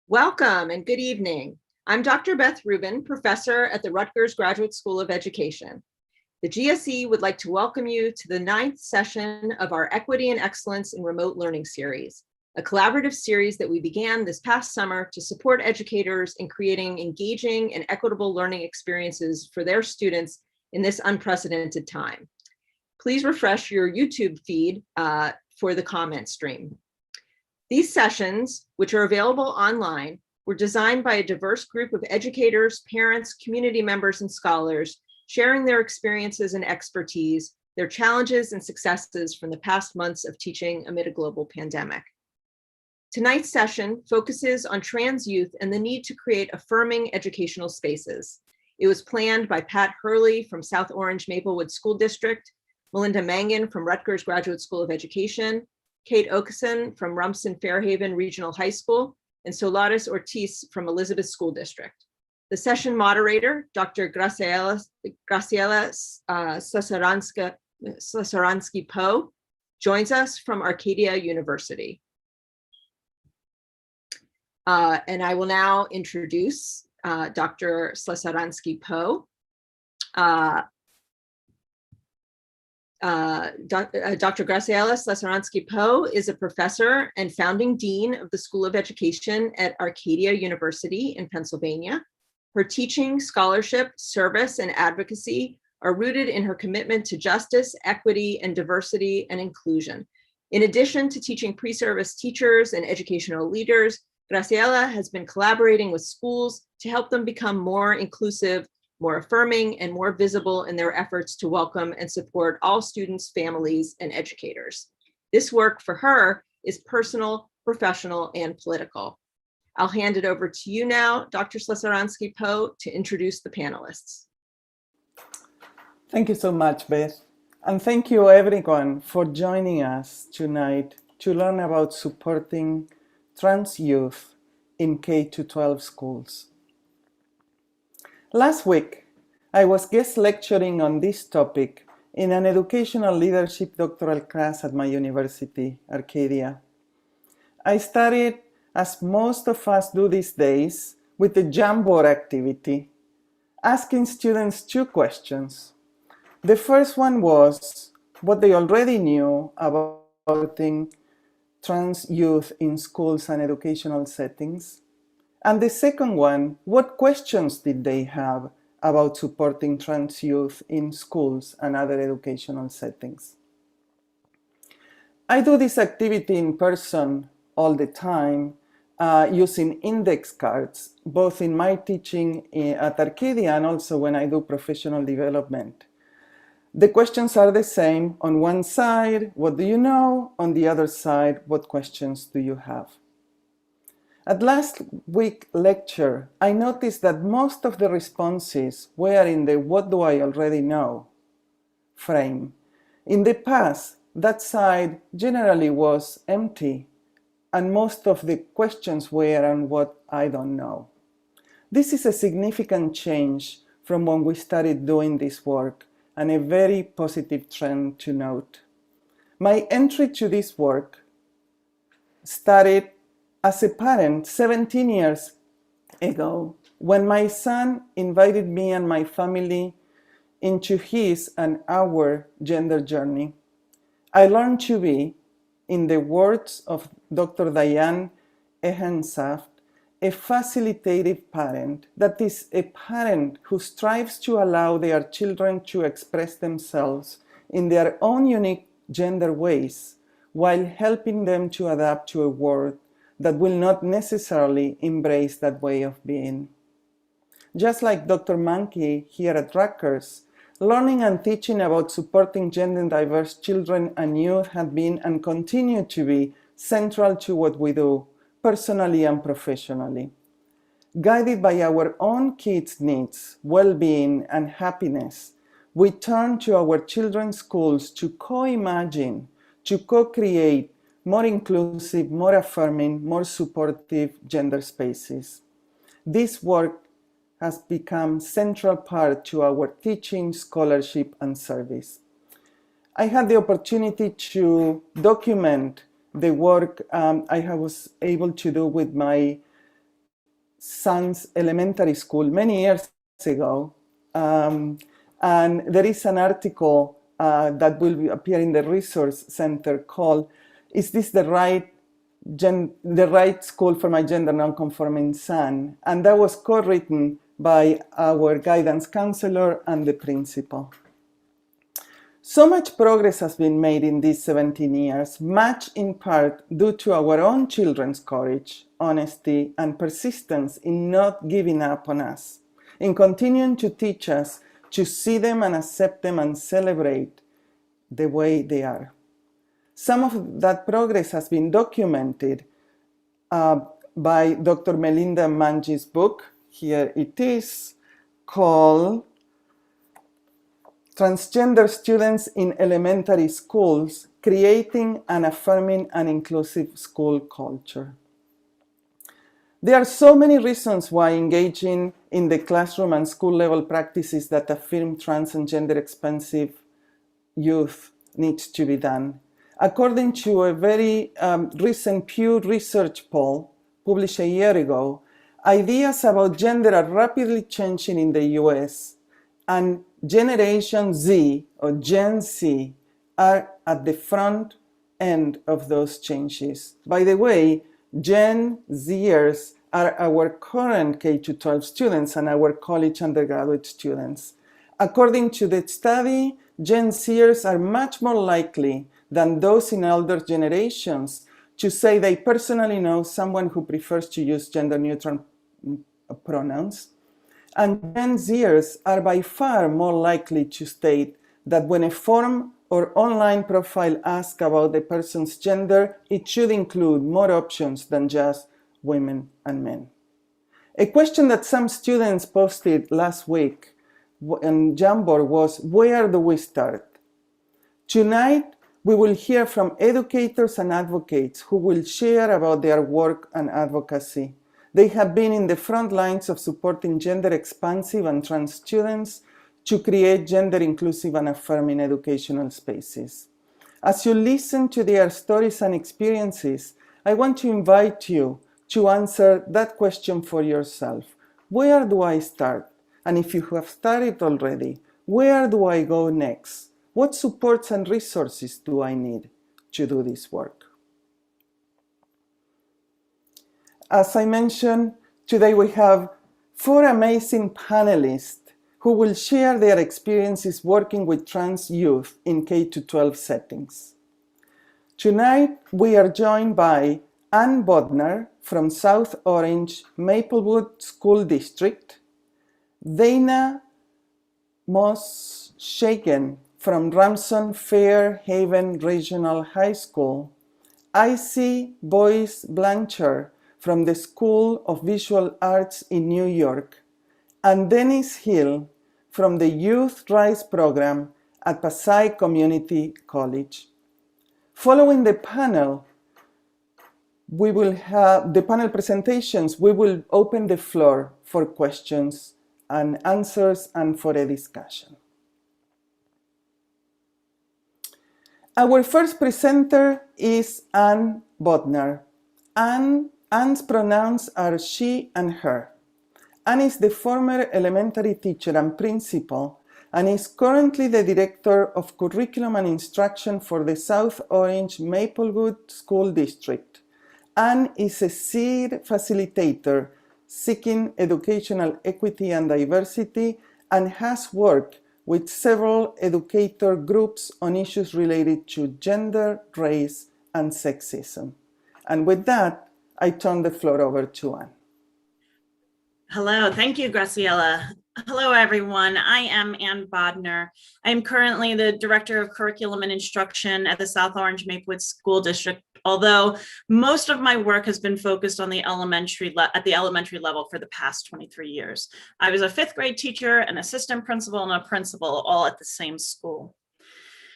Welcome and good evening. I'm Dr. Beth Rubin, professor at the Rutgers Graduate School of Education. The GSE would like to welcome you to the 9th session of our Equity and Excellence in Remote Learning series, a collaborative series that we began this past summer to support educators in creating engaging and equitable learning experiences for their students in this unprecedented time. Please refresh your YouTube feed for the comment stream. These sessions, which are available online, were designed by a diverse group of educators, parents, community members, and scholars, sharing their experiences and expertise, their challenges and successes from the past months of teaching amid a global pandemic. Tonight's session focuses on trans youth and the need to create affirming educational spaces. It was planned by Pat Hurley from South Orange Maplewood School District, Melinda Mangan from Rutgers Graduate School of Education, Kate Okeson from Rumson Fairhaven Regional High School, and Solaris Ortiz from Elizabeth School District. The session moderator, Dr. Graciela Slesaransky-Poe, joins us from Arcadia University. And I will now introduce Dr. Slesaransky-Poe. Dr. Graciela Slesaransky-Poe is a professor and founding dean of the School of Education at Arcadia University in Pennsylvania. Her teaching, scholarship, service, and advocacy are rooted in her commitment to justice, equity, and diversity and inclusion. In addition to teaching pre-service teachers and educational leaders, Graciela has been collaborating with schools to help them become more inclusive, more affirming, and more visible in their efforts to welcome and support all students, families, and educators. This work for her is personal, professional, and political. I'll hand it over to you now, Dr. Slesaransky-Poe, to introduce the panelists. Thank you so much, Beth. And thank you everyone for joining us tonight to learn about supporting trans youth in K-12 schools. Last week, I was guest lecturing on this topic in an educational leadership doctoral class at my university, Arcadia. I started, as most of us do these days, with the Jamboard activity, asking students two questions. The first one was what they already knew about supporting trans youth in schools and educational settings. And the second one, what questions did they have about supporting trans youth in schools and other educational settings? I do this activity in person all the time using index cards, both in my teaching at Arcadia and also when I do professional development. The questions are the same. On one side, what do you know? On the other side, what questions do you have? At last week's lecture, I noticed that most of the responses were in the what do I already know frame. In the past, that side generally was empty, and most of the questions were on what I don't know. This is a significant change from when we started doing this work, and a very positive trend to note. My entry to this work started as a parent 17 years ago, when my son invited me and my family into his and our gender journey. I learned to be, in the words of Dr. Diane Ehensaft, a facilitative parent, that is, a parent who strives to allow their children to express themselves in their own unique gender ways, while helping them to adapt to a world that will not necessarily embrace that way of being. Just like Dr. Mankey here at Rutgers, learning and teaching about supporting gender diverse children and youth have been and continue to be central to what we do, personally and professionally. Guided by our own kids' needs, well-being, and happiness, we turn to our children's schools to co-imagine, to co-create more inclusive, more affirming, more supportive gender spaces. This work has become a central part to our teaching, scholarship, and service. I had the opportunity to document the work I was able to do with my son's elementary school many years ago. And there is an article that will appear in the resource center called, "Is this the right school for my gender nonconforming son?" And that was co-written by our guidance counselor and the principal. So much progress has been made in these 17 years, much in part due to our own children's courage, honesty, and persistence in not giving up on us, in continuing to teach us to see them and accept them and celebrate the way they are. Some of that progress has been documented by Dr. Melinda Manji's book. Here it is, called Transgender Students in Elementary Schools, Creating an Affirming and Inclusive School Culture. There are so many reasons why engaging in the classroom and school level practices that affirm trans and gender expansive youth needs to be done. According to a very recent Pew Research poll published a year ago, ideas about gender are rapidly changing in the US, and Generation Z or Gen Z are at the front end of those changes. By the way, Gen Zers are our current K-12 students and our college undergraduate students. According to the study, Gen Zers are much more likely than those in older generations to say they personally know someone who prefers to use gender-neutral pronouns. And Gen Zers are by far more likely to state that when a form or online profile asks about the person's gender, it should include more options than just women and men. A question that some students posted last week on Jamboard was, where do we start? Tonight, we will hear from educators and advocates who will share about their work and advocacy. They have been in the front lines of supporting gender expansive and trans students to create gender inclusive and affirming educational spaces. As you listen to their stories and experiences, I want to invite you to answer that question for yourself. Where do I start? And if you have started already, where do I go next? What supports and resources do I need to do this work? As I mentioned, today we have 4 amazing panelists who will share their experiences working with trans youth in K-12 settings. Tonight, we are joined by Ann Bodner from South Orange Maplewood School District, Dana Monshagen from Ramson Fairhaven Regional High School, Izzy Boyce Blanchard from the School of Visual Arts in New York, and Denis Hill from the Youth Rise program at Passaic Community College. Following the panel, we will have the panel presentations. We will open the floor for questions and answers and for a discussion. Our first presenter is Ann Bodner. Ann's pronouns are she and her. Ann is the former elementary teacher and principal and is currently the director of curriculum and instruction for the South Orange Maplewood School District. Ann is a SEED facilitator seeking educational equity and diversity and has worked with several educator groups on issues related to gender, race, and sexism. And with that, I turn the floor over to Ann. Hello, thank you, Graciela. Hello, everyone. I am Ann Bodner. I am currently the Director of Curriculum and Instruction at the South Orange Maplewood School District, although most of my work has been focused on the elementary level for the past 23 years. I was a 5th grade teacher, an assistant principal, and a principal, all at the same school.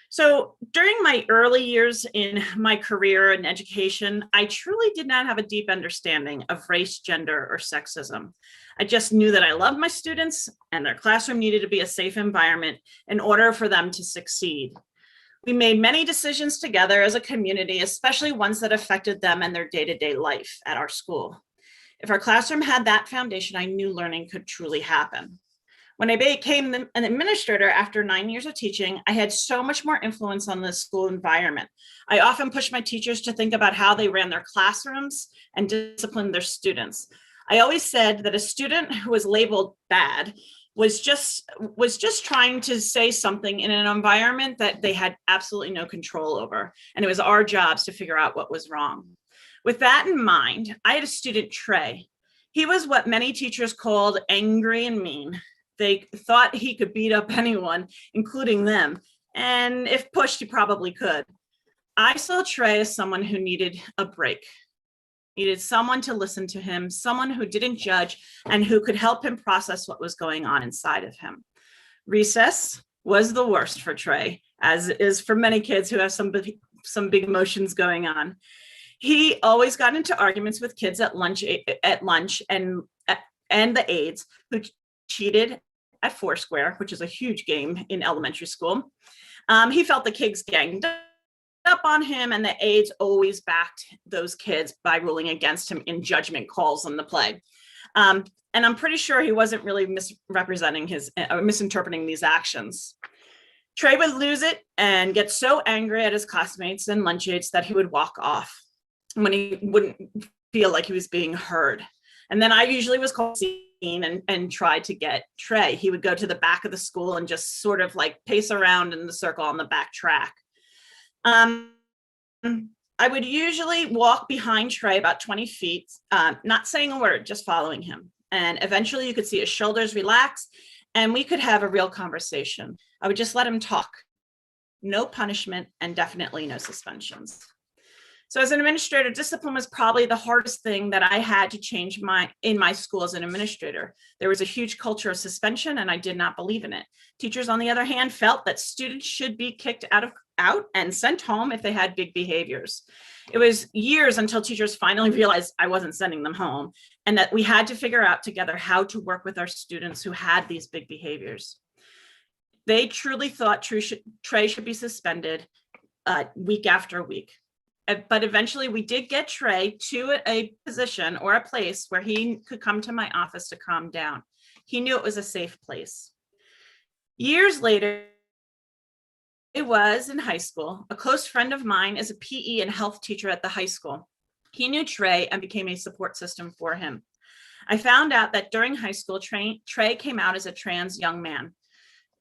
So during my early years in my career in education, I truly did not have a deep understanding of race, gender, or sexism. I just knew that I loved my students and their classroom needed to be a safe environment in order for them to succeed. We made many decisions together as a community, especially ones that affected them and their day-to-day life at our school. If our classroom had that foundation, I knew learning could truly happen. When I became an administrator after 9 years of teaching, I had so much more influence on the school environment. I often pushed my teachers to think about how they ran their classrooms and disciplined their students. I always said that a student who was labeled bad was just trying to say something in an environment that they had absolutely no control over. And it was our jobs to figure out what was wrong. With that in mind, I had a student, Trey. He was what many teachers called angry and mean. They thought he could beat up anyone, including them. And if pushed, he probably could. I saw Trey as someone who needed a break, needed someone to listen to him, someone who didn't judge and who could help him process what was going on inside of him. Recess was the worst for Trey, as is for many kids who have some big emotions going on. He always got into arguments with kids at lunch and the aides who cheated at Foursquare, which is a huge game in elementary school. He felt the kids ganged up on him, and the aides always backed those kids by ruling against him in judgment calls on the play. And I'm pretty sure he wasn't really misinterpreting these actions. Trey would lose it and get so angry at his classmates and lunch aides that he would walk off when he wouldn't feel like he was being heard. And then I usually was called and tried to get Trey. He would go to the back of the school and just sort of like pace around in the circle on the back track. I would usually walk behind Trey about 20 feet, not saying a word, just following him. And eventually you could see his shoulders relax and we could have a real conversation. I would just let him talk. No punishment and definitely no suspensions. So as an administrator, discipline was probably the hardest thing that I had to change in my school as an administrator. There was a huge culture of suspension and I did not believe in it. Teachers, on the other hand, felt that students should be kicked out and sent home if they had big behaviors. It was years until teachers finally realized I wasn't sending them home and that we had to figure out together how to work with our students who had these big behaviors. They truly thought Trey should be suspended week after week. But eventually we did get Trey to a position or a place where he could come to my office to calm down. He knew it was a safe place. Years later, it was in high school. A close friend of mine is a PE and health teacher at the high school. He knew Trey and became a support system for him. I found out that during high school, Trey came out as a trans young man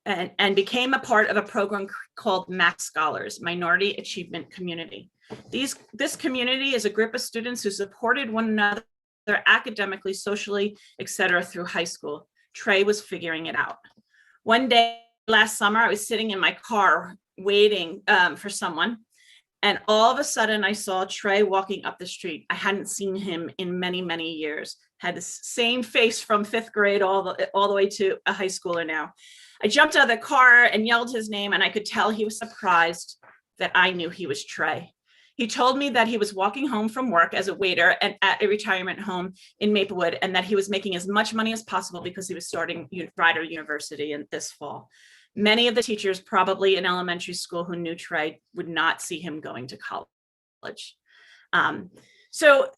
and became a part of a program called MAC Scholars, Minority Achievement Community. This community is a group of students who supported one another academically, socially, etc. through high school. Trey was figuring it out. One day last summer, I was sitting in my car waiting for someone, and all of a sudden I saw Trey walking up the street. I hadn't seen him in many, many years. Had the same face from 5th grade all the way to a high schooler now. I jumped out of the car and yelled his name, and I could tell he was surprised that I knew he was Trey. He told me that he was walking home from work as a waiter at a retirement home in Maplewood, and that he was making as much money as possible because he was starting Rider University this fall. Many of the teachers, probably in elementary school, who knew Trey would not see him going to college. So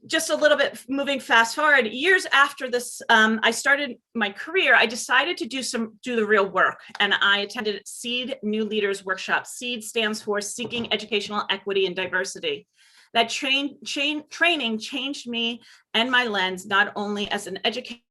just a little bit moving fast forward, years after this, I started my career, I decided to do the real work. And I attended SEED New Leaders Workshop. SEED stands for Seeking Educational Equity and Diversity. That training changed me and my lens, not only as an educator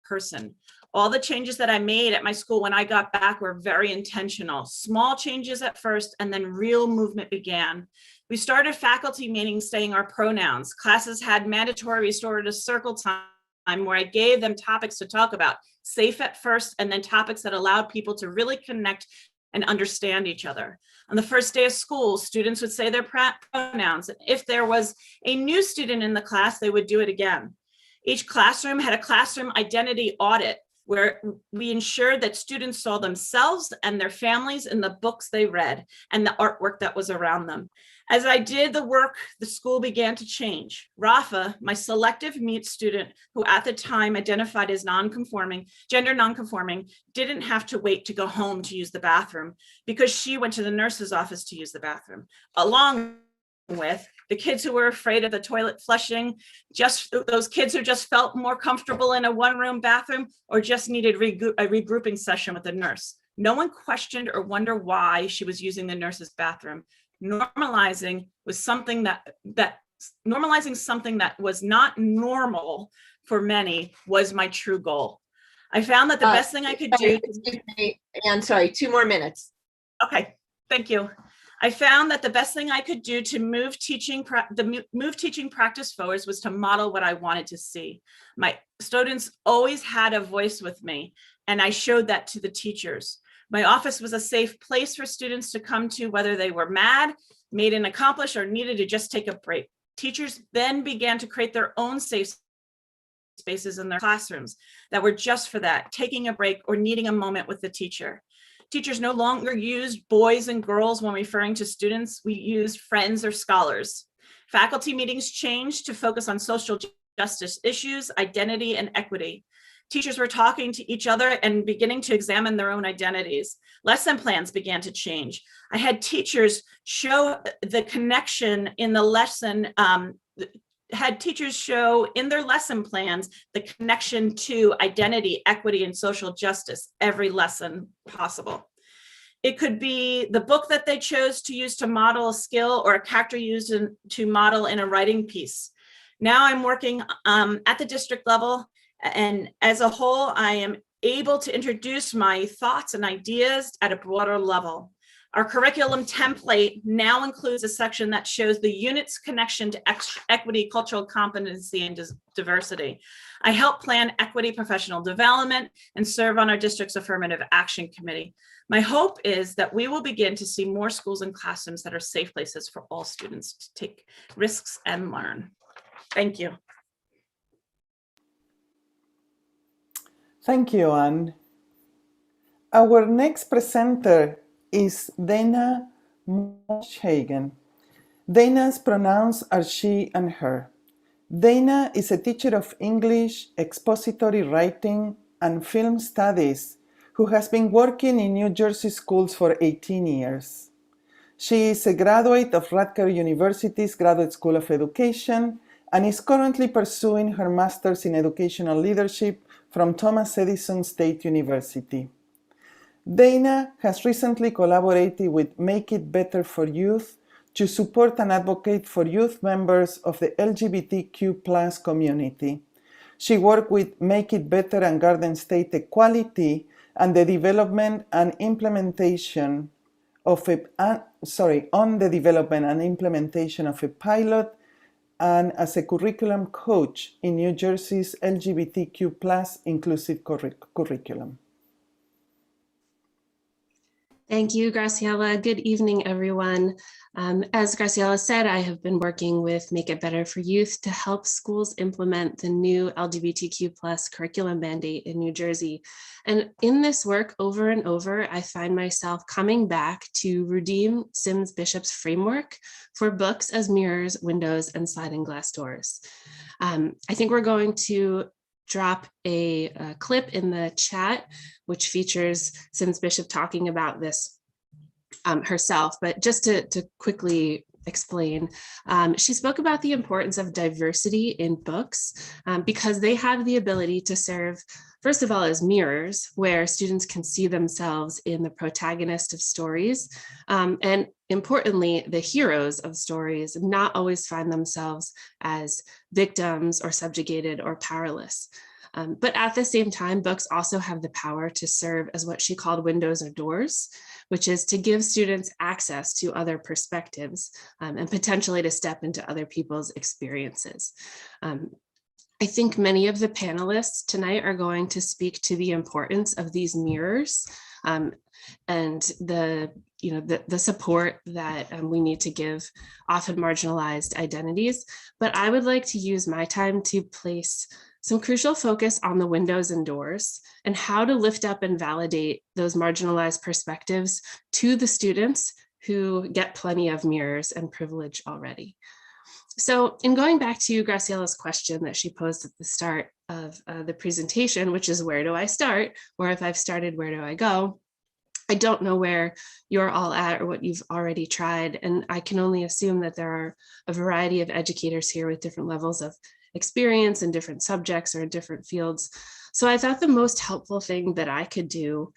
person. All the changes that I made at my school when I got back were very intentional. Small changes at first, and then real movement began. We started faculty meetings saying our pronouns. Classes had mandatory restorative circle time where I gave them topics to talk about, safe at first, and then topics that allowed people to really connect and understand each other. On the first day of school, students would say their pronouns. If there was a new student in the class, they would do it again. Each classroom had a classroom identity audit where we ensured that students saw themselves and their families in the books they read and the artwork that was around them. As I did the work, the school began to change. Rafa, my selective mute student, who at the time identified as gender nonconforming, didn't have to wait to go home to use the bathroom because she went to the nurse's office to use the bathroom, along with the kids who were afraid of the toilet flushing, just those kids who just felt more comfortable in a one-room bathroom, or just needed a regrouping session with the nurse. No one questioned or wondered why she was using the nurse's bathroom. Normalizing something that was not normal for many was my true goal. I found that the best thing I could do. Excuse me, Anne, sorry, 2 more minutes. Okay, thank you. I found that the best thing I could do to move teaching practice forward was to model what I wanted to see. My students always had a voice with me, and I showed that to the teachers. My office was a safe place for students to come to, whether they were mad, made an accomplish, or needed to just take a break. Teachers then began to create their own safe spaces in their classrooms that were just for that, taking a break or needing a moment with the teacher. Teachers no longer used boys and girls when referring to students. We used friends or scholars. Faculty meetings changed to focus on social justice issues, identity, and equity. Teachers were talking to each other and beginning to examine their own identities. Lesson plans began to change. I had teachers show the connection in the lesson, had teachers show in their lesson plans the connection to identity, equity, and social justice every lesson possible. It could be the book that they chose to use to model a skill, or a character used to model in a writing piece. Now I'm working at the district level, and as a whole, I am able to introduce my thoughts and ideas at a broader level. Our curriculum template now includes a section that shows the unit's connection to equity, cultural competency, and diversity. I help plan equity professional development and serve on our district's affirmative action committee. My hope is that we will begin to see more schools and classrooms that are safe places for all students to take risks and learn. Thank you. Thank you, Anne. Our next presenter is Dana Monshagen. Dana's pronouns are she and her. Dana is a teacher of English, expository writing, and film studies who has been working in New Jersey schools for 18 years. She is a graduate of Rutgers University's Graduate School of Education and is currently pursuing her master's in educational leadership from Thomas Edison State University. Dana has recently collaborated with Make It Better for Youth to support and advocate for youth members of the LGBTQ+ community. She worked with Make It Better and Garden State Equality and the development and implementation of a pilot, and as a curriculum coach in New Jersey's LGBTQ+ inclusive curriculum. Thank you, Graciela. Good evening, everyone. As Graciela said, I have been working with Make It Better for Youth to help schools implement the new LGBTQ+ curriculum mandate in New Jersey. And in this work, over and over, I find myself coming back to Rudim Sims Bishop's framework for books as mirrors, windows, and sliding glass doors. I think we're going to drop a clip in the chat, which features Sims Bishop talking about this herself, but just to quickly explain, she spoke about the importance of diversity in books because they have the ability to serve, first of all, as mirrors where students can see themselves in the protagonist of stories, and importantly, the heroes of stories not always find themselves as victims or subjugated or powerless. But at the same time, books also have the power to serve as what she called windows or doors, which is to give students access to other perspectives and potentially to step into other people's experiences. I think many of the panelists tonight are going to speak to the importance of these mirrors and the support that we need to give often marginalized identities. But I would like to use my time to place some crucial focus on the windows and doors and how to lift up and validate those marginalized perspectives to the students who get plenty of mirrors and privilege already. So in going back to Graciela's question that she posed at the start of the presentation, which is where do I start? Or if I've started, where do I go? I don't know where you're all at or what you've already tried, and I can only assume that there are a variety of educators here with different levels of experience in different subjects or different fields. So I thought the most helpful thing that I could do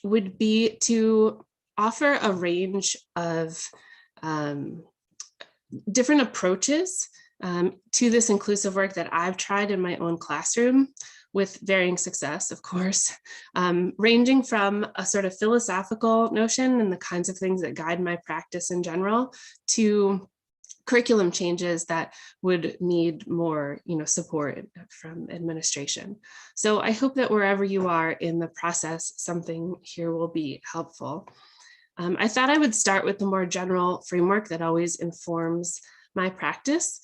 would be to offer a range of different approaches to this inclusive work that I've tried in my own classroom, with varying success, of course, ranging from a sort of philosophical notion and the kinds of things that guide my practice in general to curriculum changes that would need more, support from administration. So I hope that wherever you are in the process, something here will be helpful. I thought I would start with the more general framework that always informs my practice,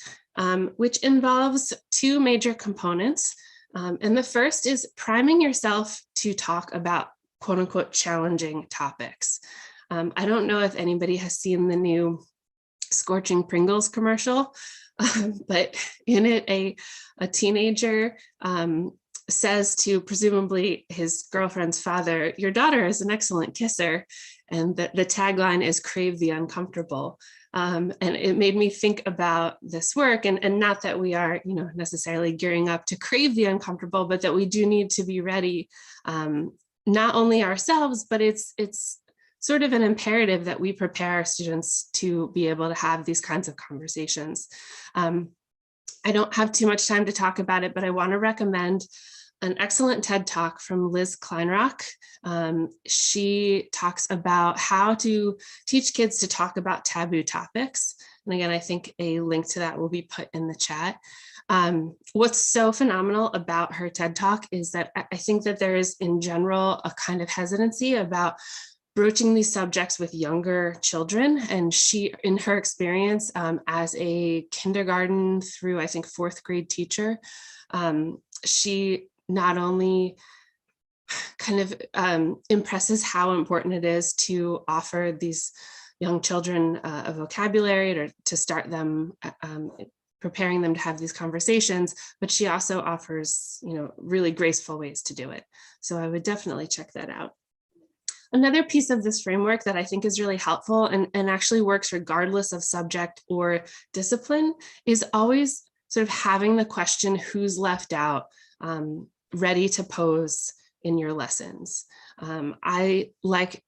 which involves two major components. And the first is priming yourself to talk about quote unquote challenging topics. I don't know if anybody has seen the new Scorching Pringles commercial, but in it, a teenager says to presumably his girlfriend's father, "Your daughter is an excellent kisser." And the tagline is "Crave the uncomfortable." And it made me think about this work, and not that we are, necessarily gearing up to crave the uncomfortable, but that we do need to be ready, not only ourselves, but it's sort of an imperative that we prepare our students to be able to have these kinds of conversations. I don't have too much time to talk about it, but I want to recommend an excellent TED Talk from Liz Kleinrock. She talks about how to teach kids to talk about taboo topics. And again, I think a link to that will be put in the chat. What's so phenomenal about her TED Talk is that I think that there is in general a kind of hesitancy about broaching these subjects with younger children. And she, in her experience as a kindergarten through, I think, 4th grade teacher, she not only kind of impresses how important it is to offer these young children a vocabulary or to start them, preparing them to have these conversations, but she also offers, really graceful ways to do it. So I would definitely check that out. Another piece of this framework that I think is really helpful and actually works regardless of subject or discipline is always sort of having the question, who's left out, ready to pose in your lessons. I like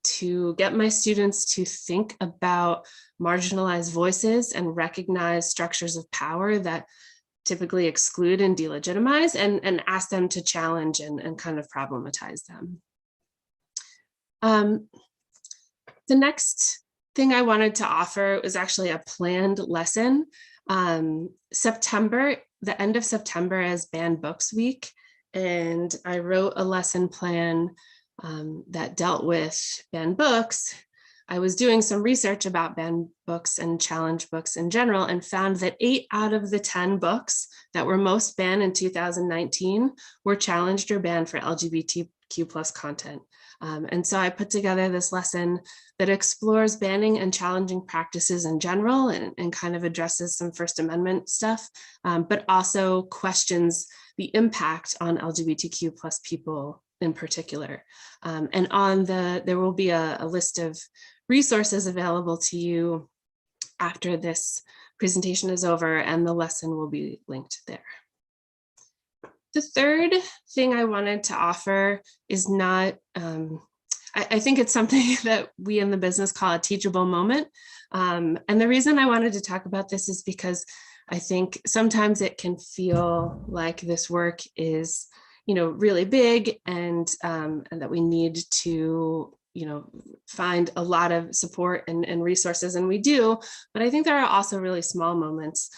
to get my students to think about marginalized voices and recognize structures of power that typically exclude and delegitimize, and ask them to challenge and kind of problematize them. The next thing I wanted to offer was actually a planned lesson. September, the end of September is Banned Books Week, and I wrote a lesson plan that dealt with banned books. I was doing some research about banned books and challenge books in general and found that 8 out of the 10 books that were most banned in 2019 were challenged or banned for LGBTQ plus content. And so I put together this lesson that explores banning and challenging practices in general and kind of addresses some First Amendment stuff, but also questions the impact on LGBTQ plus people in particular. And there will be a list of resources available to you after this presentation is over, and the lesson will be linked there. The third thing I wanted to offer is not, I think it's something that we in the business call a teachable moment. And the reason I wanted to talk about this is because I think sometimes it can feel like this work is, really big and that we need to, find a lot of support and resources, and we do, but I think there are also really small moments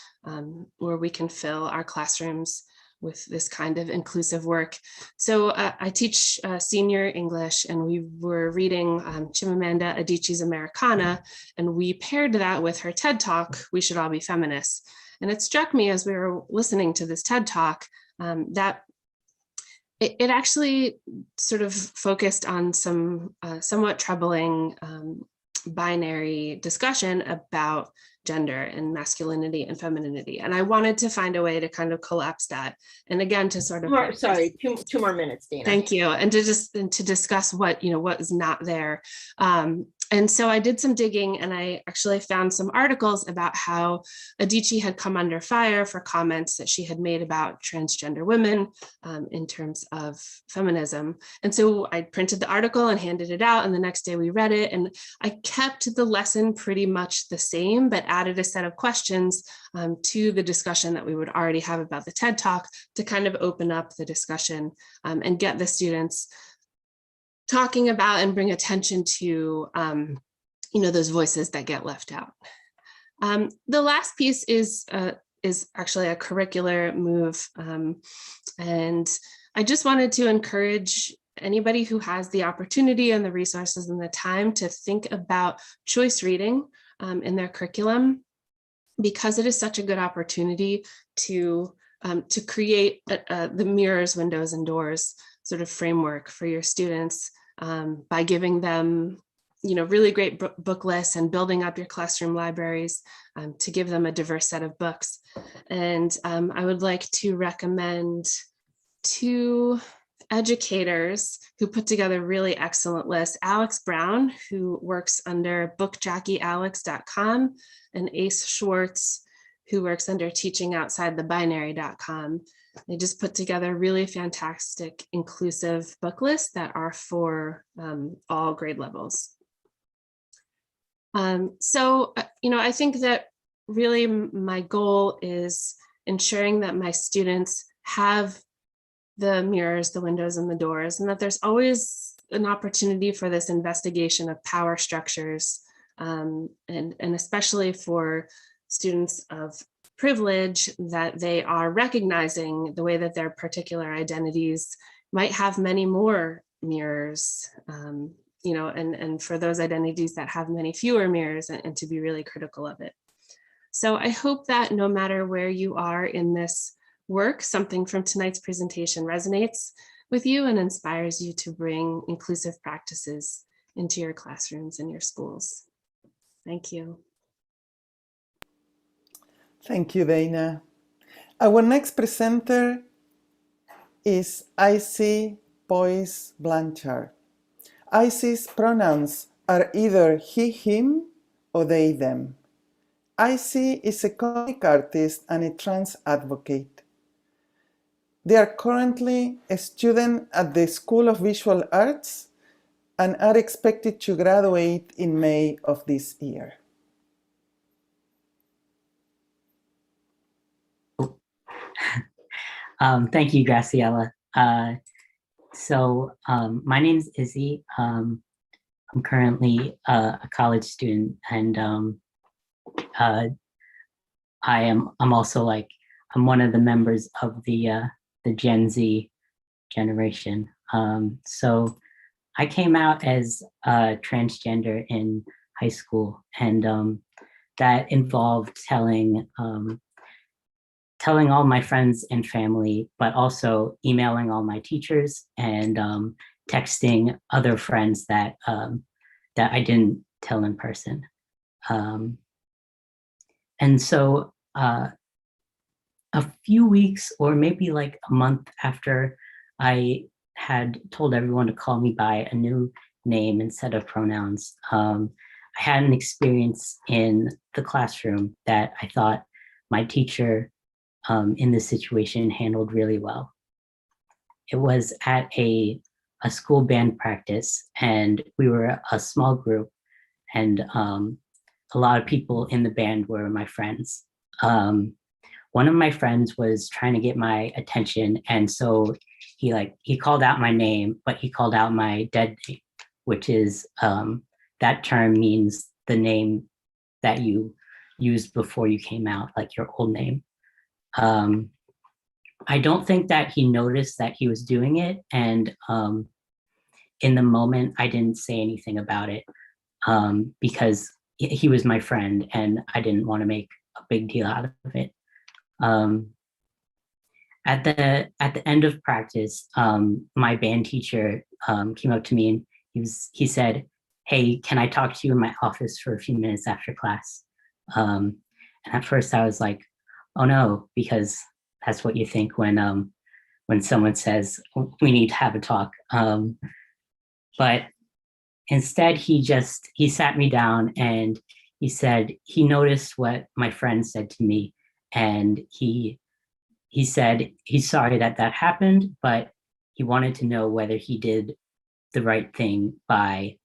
where we can fill our classrooms with this kind of inclusive work. So I teach senior English, and we were reading Chimamanda Adichie's Americana, and we paired that with her TED Talk, We Should All Be Feminists. And it struck me as we were listening to this TED Talk that it actually sort of focused on some somewhat troubling binary discussion about gender and masculinity and femininity. And I wanted to find a way to kind of collapse that. And again, to sort of two more minutes, Dana. Thank you. And to discuss what, what is not there. And so I did some digging, and I actually found some articles about how Adichie had come under fire for comments that she had made about transgender women in terms of feminism. And so I printed the article and handed it out, and the next day we read it. And I kept the lesson pretty much the same, but added a set of questions to the discussion that we would already have about the TED Talk to kind of open up the discussion and get the students talking about and bring attention to, those voices that get left out. The last piece is actually a curricular move. And I just wanted to encourage anybody who has the opportunity and the resources and the time to think about choice reading in their curriculum, because it is such a good opportunity to create the mirrors, windows, and doors sort of framework for your students by giving them, really great book lists and building up your classroom libraries to give them a diverse set of books. And I would like to recommend 2 educators who put together really excellent lists: Alex Brown, who works under bookjockeyalex.com, and Ace Schwartz, who works under teachingoutsidethebinary.com. They just put together really fantastic, inclusive book lists that are for all grade levels. So, I think that really my goal is ensuring that my students have the mirrors, the windows, and the doors, and that there's always an opportunity for this investigation of power structures, and especially for students of privilege, that they are recognizing the way that their particular identities might have many more mirrors, and for those identities that have many fewer mirrors, and to be really critical of it. So I hope that no matter where you are in this work, something from tonight's presentation resonates with you and inspires you to bring inclusive practices into your classrooms and your schools. Thank you. Thank you, Dana. Our next presenter is Izzy Boyce Blanchard. Izzy's pronouns are either he, him, or they, them. Izzy is a comic artist and a trans advocate. They are currently a student at the School of Visual Arts and are expected to graduate in May of this year. Thank you, Graciela. My name is Izzy. I'm currently a college student, and I'm also I'm one of the members of the Gen Z generation. So I came out as transgender in high school, and that involved telling all my friends and family, but also emailing all my teachers and texting other friends that I didn't tell in person. And so a few weeks or maybe like a month after I had told everyone to call me by a new name instead of pronouns, I had an experience in the classroom that I thought my teacher in this situation handled really well. It was at a school band practice, and we were a small group, and a lot of people in the band were my friends. One of my friends was trying to get my attention, and so he called out my name, but he called out my dead name, which is that term means the name that you used before you came out, like your old name. I don't think that he noticed that he was doing it, and in the moment I didn't say anything about it because he was my friend and I didn't want to make a big deal out of it. At the end of practice, my band teacher came up to me and he said, hey, can I talk to you in my office for a few minutes after class? And at first I was like, oh no, because that's what you think when someone says we need to have a talk. But instead he sat me down and he said he noticed what my friend said to me, and he said he's sorry that happened, but he wanted to know whether he did the right thing by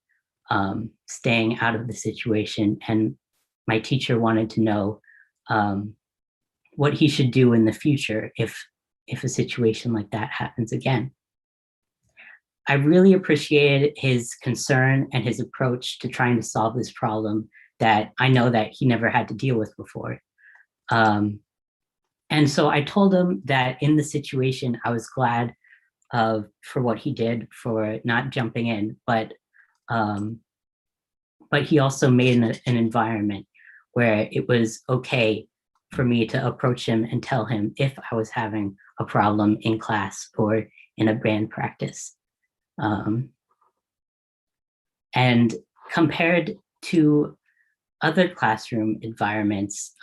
staying out of the situation. And my teacher wanted to know what he should do in the future if a situation like that happens again. I really appreciated his concern and his approach to trying to solve this problem that I know that he never had to deal with before. And so I told him that in the situation, I was glad for what he did for not jumping in, but he also made an environment where it was okay for me to approach him and tell him if I was having a problem in class or in a band practice. And compared to other classroom environments,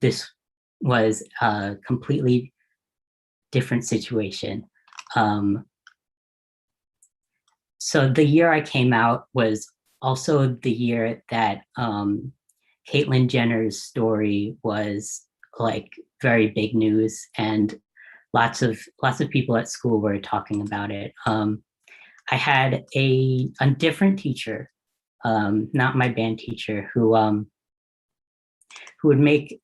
this was a completely different situation. So the year I came out was also the year that Caitlyn Jenner's story was like very big news, and lots of people at school were talking about it. I had a different teacher, not my band teacher, who would make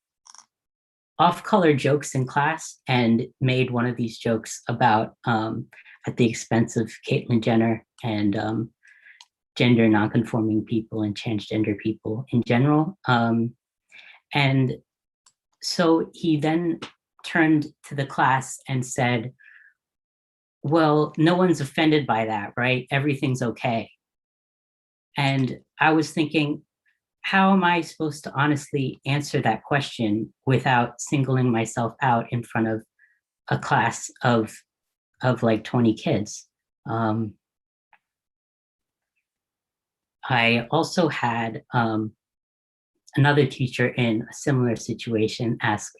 off-color jokes in class, and made one of these jokes about at the expense of Caitlyn Jenner and gender nonconforming people and transgender people in general. And so he then turned to the class and said, well, no one's offended by that, right? Everything's okay. And I was thinking, how am I supposed to honestly answer that question without singling myself out in front of a class of like 20 kids? I also had another teacher in a similar situation ask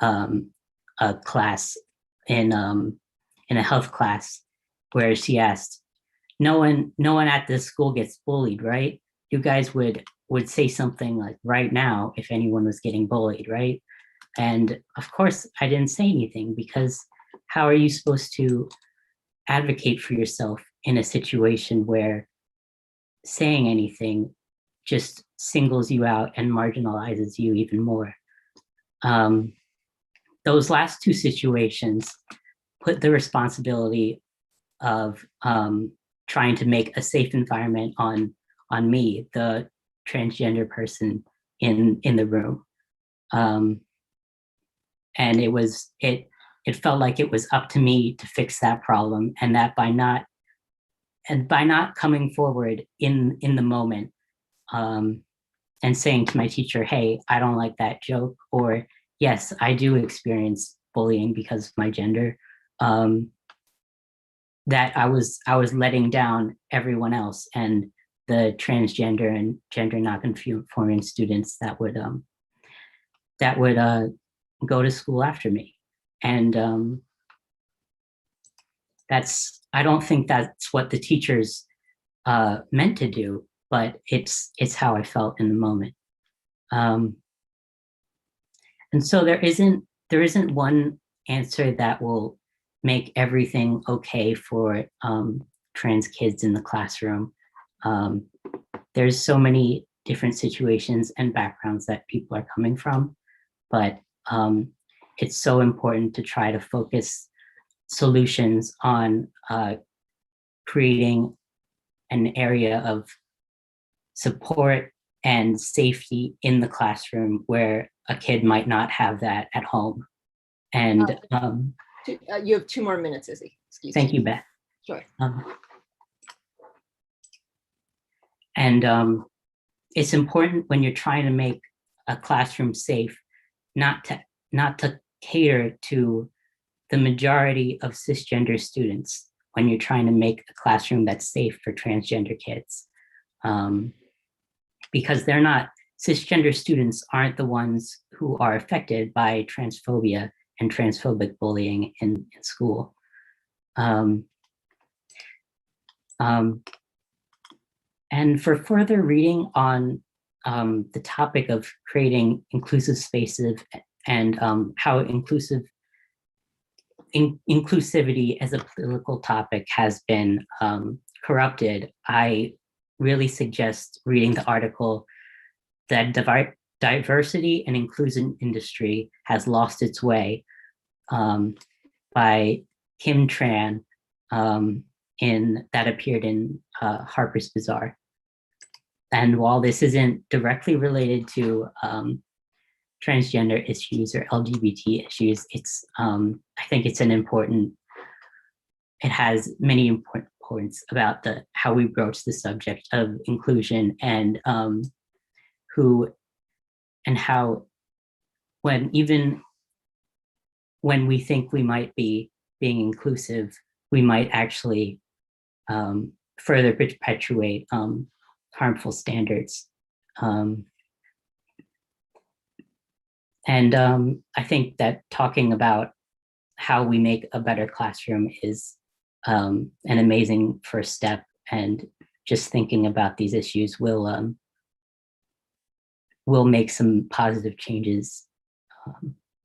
a class in a health class, where she asked, no one at this school gets bullied, right? You guys would say something like right now if anyone was getting bullied, right? And of course I didn't say anything, because how are you supposed to advocate for yourself in a situation where saying anything just singles you out and marginalizes you even more? Those last two situations put the responsibility of trying to make a safe environment on me, the transgender person in the room. And it felt like it was up to me to fix that problem, and that by not coming forward in the moment and saying to my teacher, hey, I don't like that joke, or yes, I do experience bullying because of my gender, that I was letting down everyone else and the transgender and gender nonconforming students that would go to school after me. And I don't think that's what the teachers meant to do, but it's how I felt in the moment. And so there isn't one answer that will make everything okay for trans kids in the classroom. There's so many different situations and backgrounds that people are coming from, but it's so important to try to focus solutions on creating an area of support and safety in the classroom where a kid might not have that at home. And you have 2 more minutes, Izzy. Excuse thank me. you, Beth. Sure. And it's important when you're trying to make a classroom safe, not to cater to the majority of cisgender students when you're trying to make a classroom that's safe for transgender kids. because cisgender students aren't the ones who are affected by transphobia and transphobic bullying in school. And for further reading on the topic of creating inclusive spaces and how inclusivity as a political topic has been corrupted, I really suggest reading the article that Diversity and Inclusion Industry Has Lost Its Way by Kim Tran that appeared in Harper's Bazaar. And while this isn't directly related to transgender issues or LGBT issues, I think it has many important points about how we broach the subject of inclusion and how when we think we might be being inclusive, we might actually further perpetuate harmful standards. And I think that talking about how we make a better classroom is an amazing first step, and just thinking about these issues will make some positive changes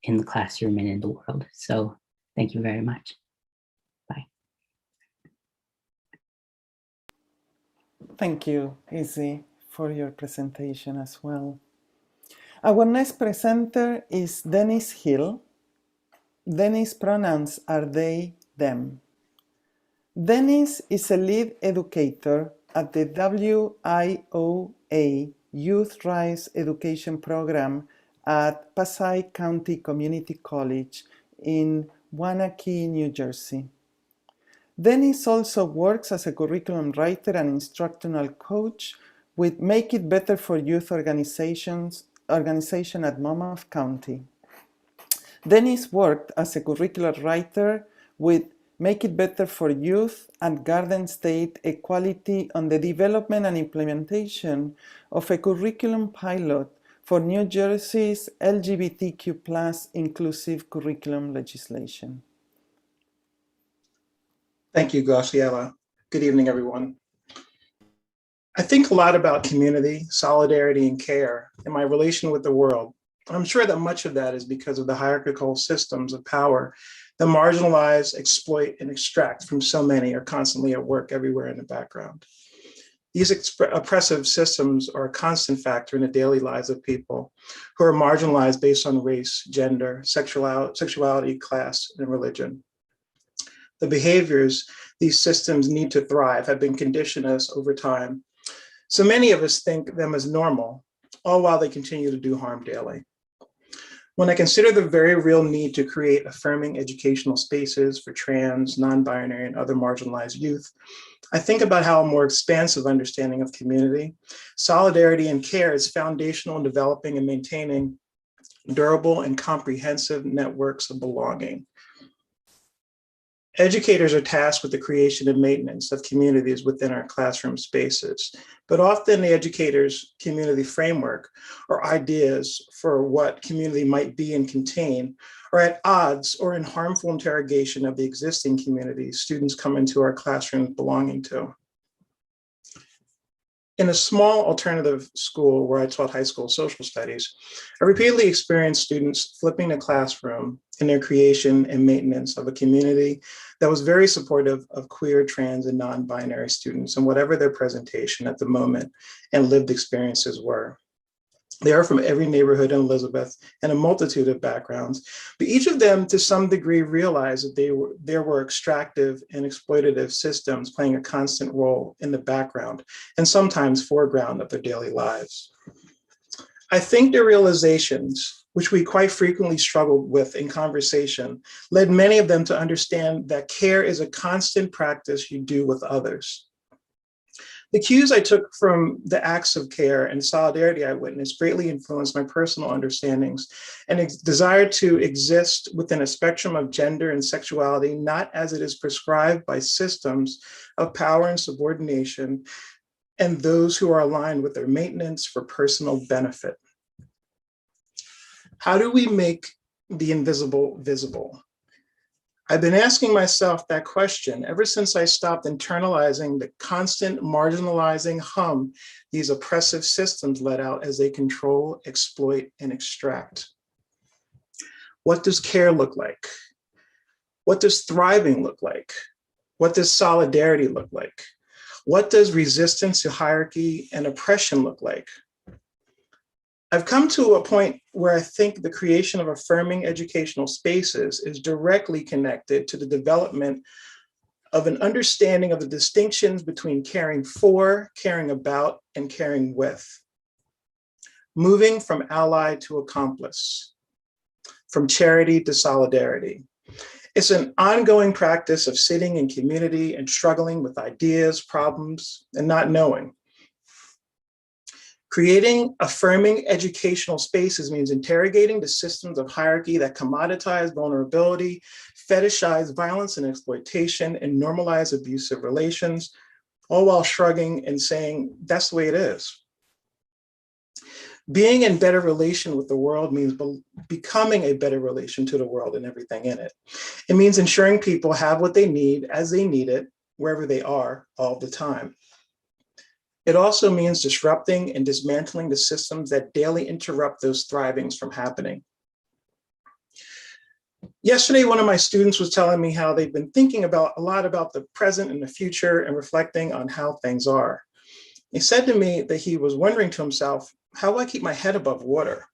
in the classroom and in the world. So thank you very much. Bye. Thank you, Izzy, for your presentation as well. Our next presenter is Denis Hill. Denis' pronouns are they, them. Denis is a lead educator at the WIOA Youth Rights Education Program at Passaic County Community College in Waunakee, New Jersey. Denis also works as a curriculum writer and instructional coach with Make It Better for Youth organization at Monmouth County. Denis worked as a curricular writer with Make It Better for Youth and Garden State Equality on the development and implementation of a curriculum pilot for New Jersey's LGBTQ+ inclusive curriculum legislation. Thank you, Graciela. Good evening, everyone. I think a lot about community, solidarity, and care in my relation with the world. I'm sure that much of that is because of the hierarchical systems of power that marginalize, exploit, and extract from so many are constantly at work everywhere in the background. These oppressive systems are a constant factor in the daily lives of people who are marginalized based on race, gender, sexuality, class, and religion. The behaviors these systems need to thrive have been conditioned us over time. So many of us think them as normal, all while they continue to do harm daily. When I consider the very real need to create affirming educational spaces for trans, non-binary, and other marginalized youth, I think about how a more expansive understanding of community, solidarity, and care is foundational in developing and maintaining durable and comprehensive networks of belonging. Educators are tasked with the creation and maintenance of communities within our classroom spaces, but often the educator's community framework or ideas for what community might be and contain are at odds or in harmful interrogation of the existing communities students come into our classrooms belonging to. In a small alternative school where I taught high school social studies, I repeatedly experienced students flipping the classroom in their creation and maintenance of a community that was very supportive of queer, trans, and non-binary students and whatever their presentation at the moment and lived experiences were. They are from every neighborhood in Elizabeth and a multitude of backgrounds, but each of them to some degree realized that there were extractive and exploitative systems playing a constant role in the background and sometimes foreground of their daily lives. I think their realizations, which we quite frequently struggled with in conversation, led many of them to understand that care is a constant practice you do with others. The cues I took from the acts of care and solidarity I witnessed greatly influenced my personal understandings and desire to exist within a spectrum of gender and sexuality, not as it is prescribed by systems of power and subordination, and those who are aligned with their maintenance for personal benefit. How do we make the invisible visible? I've been asking myself that question ever since I stopped internalizing the constant marginalizing hum these oppressive systems let out as they control, exploit, and extract. What does care look like? What does thriving look like? What does solidarity look like? What does resistance to hierarchy and oppression look like? I've come to a point where I think the creation of affirming educational spaces is directly connected to the development of an understanding of the distinctions between caring for, caring about, and caring with. Moving from ally to accomplice, from charity to solidarity. It's an ongoing practice of sitting in community and struggling with ideas, problems, and not knowing. Creating affirming educational spaces means interrogating the systems of hierarchy that commoditize vulnerability, fetishize violence and exploitation, and normalize abusive relations, all while shrugging and saying, that's the way it is. Being in better relation with the world means becoming a better relation to the world and everything in it. It means ensuring people have what they need as they need it, wherever they are, all the time. It also means disrupting and dismantling the systems that daily interrupt those thrivings from happening. Yesterday, one of my students was telling me how they've been thinking a lot about the present and the future and reflecting on how things are. He said to me that he was wondering to himself, how do I keep my head above water?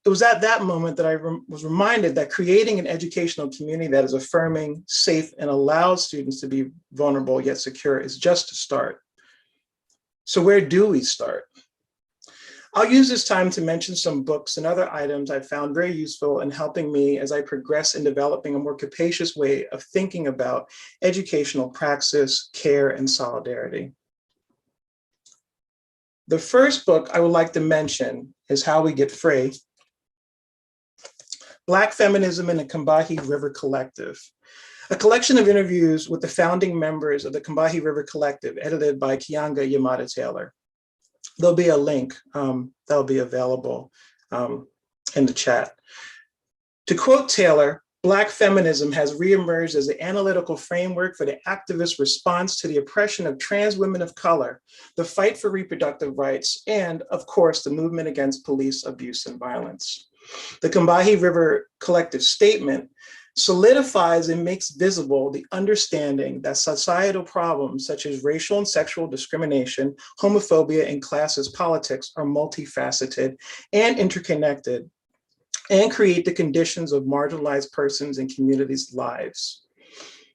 It was at that moment that I was reminded that creating an educational community that is affirming, safe, and allows students to be vulnerable yet secure is just a start. So where do we start? I'll use this time to mention some books and other items I found very useful in helping me as I progress in developing a more capacious way of thinking about educational praxis, care, and solidarity. The first book I would like to mention is How We Get Free, Black Feminism in the Combahee River Collective, a collection of interviews with the founding members of the Combahee River Collective, edited by Kianga Yamada Taylor. There'll be a link that'll be available in the chat. To quote Taylor, Black feminism has reemerged as an analytical framework for the activist response to the oppression of trans women of color, the fight for reproductive rights, and of course, the movement against police abuse and violence. The Combahee River Collective statement solidifies and makes visible the understanding that societal problems such as racial and sexual discrimination, homophobia, and classist politics are multifaceted and interconnected and create the conditions of marginalized persons and communities' lives.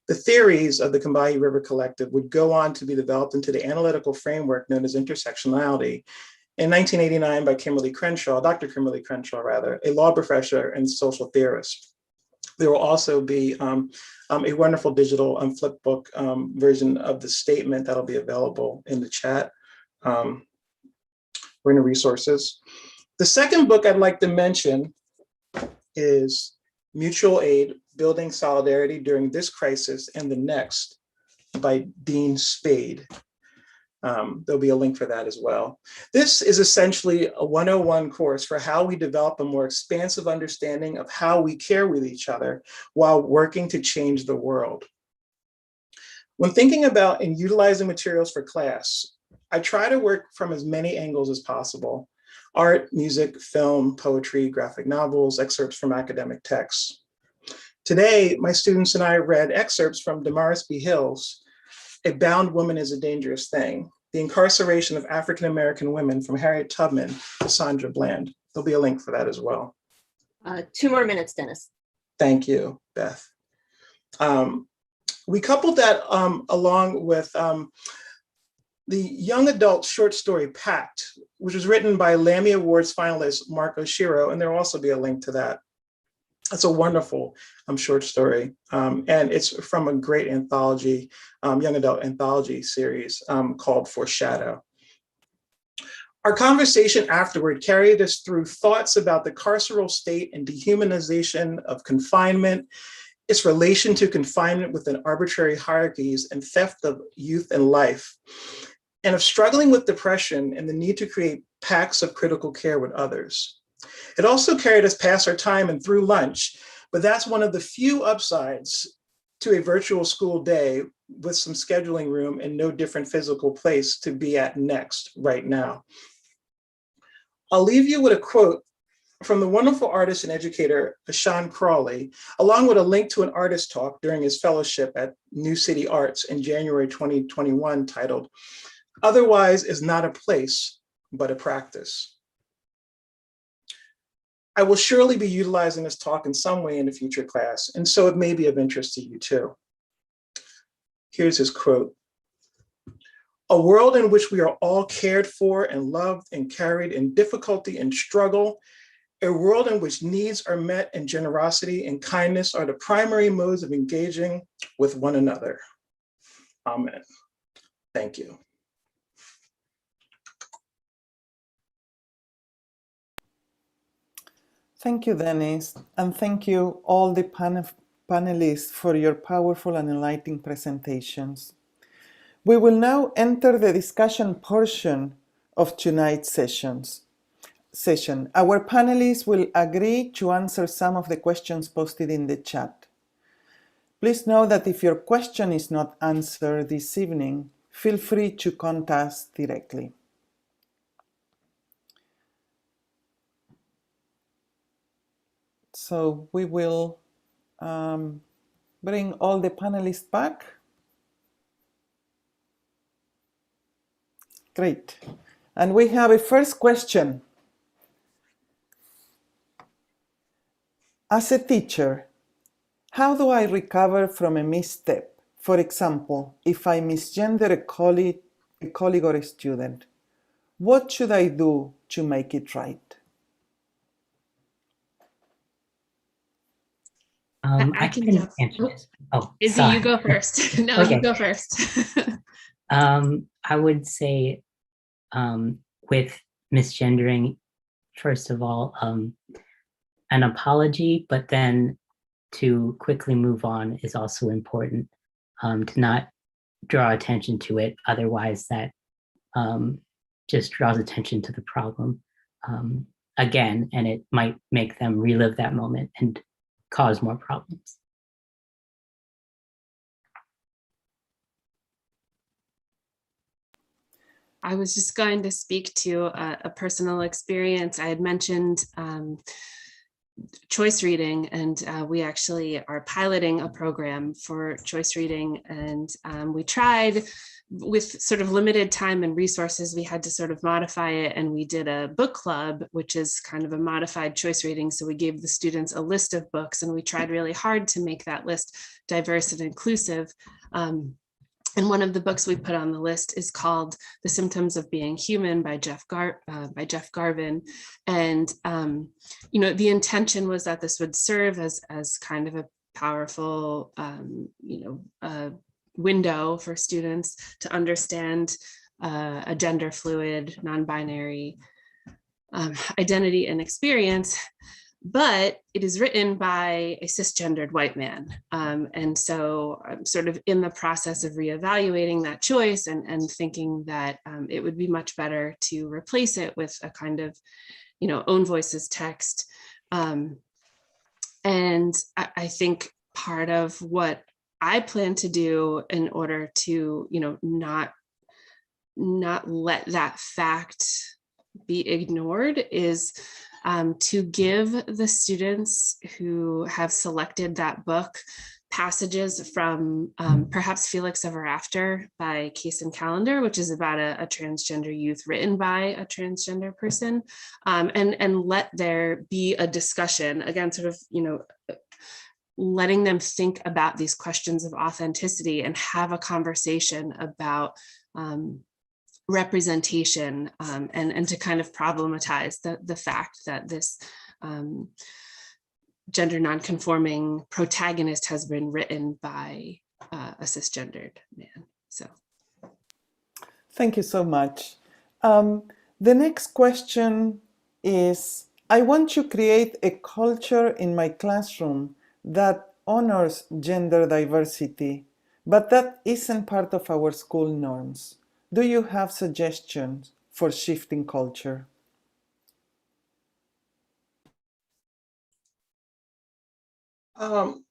The theories of the Combahee River Collective would go on to be developed into the analytical framework known as intersectionality in 1989 by Dr. Kimberly Crenshaw, a law professor and social theorist. There will also be a wonderful digital flipbook version of the statement that'll be available in the chat or in the resources. The second book I'd like to mention is Mutual Aid, Building Solidarity During This Crisis and the Next by Dean Spade. There'll be a link for that as well. This is essentially a 101 course for how we develop a more expansive understanding of how we care with each other while working to change the world. When thinking about and utilizing materials for class, I try to work from as many angles as possible: art, music, film, poetry, graphic novels, excerpts from academic texts. Today, my students and I read excerpts from Damaris B. Hill's A Bound Woman is a Dangerous Thing, The Incarceration of African-American Women from Harriet Tubman to Sandra Bland. There'll be a link for that as well. 2 more minutes, Dennis. Thank you, Beth. We coupled that along with the young adult short story Pact, which was written by Lammy Awards finalist Mark Oshiro, and there will also be a link to that. It's a wonderful short story, and it's from a great anthology, young adult anthology series called Foreshadow. Our conversation afterward carried us through thoughts about the carceral state and dehumanization of confinement, its relation to confinement within arbitrary hierarchies and theft of youth and life, and of struggling with depression and the need to create pacts of critical care with others. It also carried us past our time and through lunch, but that's one of the few upsides to a virtual school day with some scheduling room and no different physical place to be at next right now. I'll leave you with a quote from the wonderful artist and educator, Sean Crawley, along with a link to an artist talk during his fellowship at New City Arts in January 2021 titled, "Otherwise is not a place, but a practice." I will surely be utilizing this talk in some way in a future class, and so it may be of interest to you too. Here's his quote. "A world in which we are all cared for and loved and carried in difficulty and struggle, a world in which needs are met and generosity and kindness are the primary modes of engaging with one another. Amen." Thank you. Thank you, Denis, and thank you all the panelists for your powerful and enlightening presentations. We will now enter the discussion portion of tonight's session. Our panelists will agree to answer some of the questions posted in the chat. Please know that if your question is not answered this evening, feel free to contact us directly. So we will bring all the panelists back. Great. And we have a first question. As a teacher, how do I recover from a misstep? For example, if I misgender a colleague or a student, what should I do to make it right? I can answer this. Oh, Izzy, sorry. you go first. No, Okay. You go first. I would say with misgendering, first of all, an apology, but then to quickly move on is also important, to not draw attention to it. Otherwise, that just draws attention to the problem again, and it might make them relive that moment and cause more problems. I was just going to speak to a personal experience. I had mentioned choice reading, and we actually are piloting a program for choice reading, and we tried with sort of limited time and resources. We had to sort of modify it, and we did a book club, which is kind of a modified choice reading. So we gave the students a list of books, and we tried really hard to make that list diverse and inclusive. And one of the books we put on the list is called The Symptoms of Being Human by Jeff Garvin. And, you know, the intention was that this would serve as kind of a powerful, window for students to understand a gender fluid, non-binary identity and experience. But it is written by a cisgendered white man. And so I'm sort of in the process of reevaluating that choice and thinking that it would be much better to replace it with a kind of, you know, own voices text. And I think part of what I plan to do in order to, you know, not let that fact be ignored is to give the students who have selected that book passages from perhaps Felix Ever After by Case and Callender, which is about a transgender youth written by a transgender person, and let there be a discussion, again, sort of, you know, letting them think about these questions of authenticity and have a conversation about representation and to kind of problematize the fact that this gender nonconforming protagonist has been written by a cisgendered man. So, thank you so much. The next question is, I want to create a culture in my classroom that honors gender diversity, but that isn't part of our school norms. do you have suggestions for shifting culture?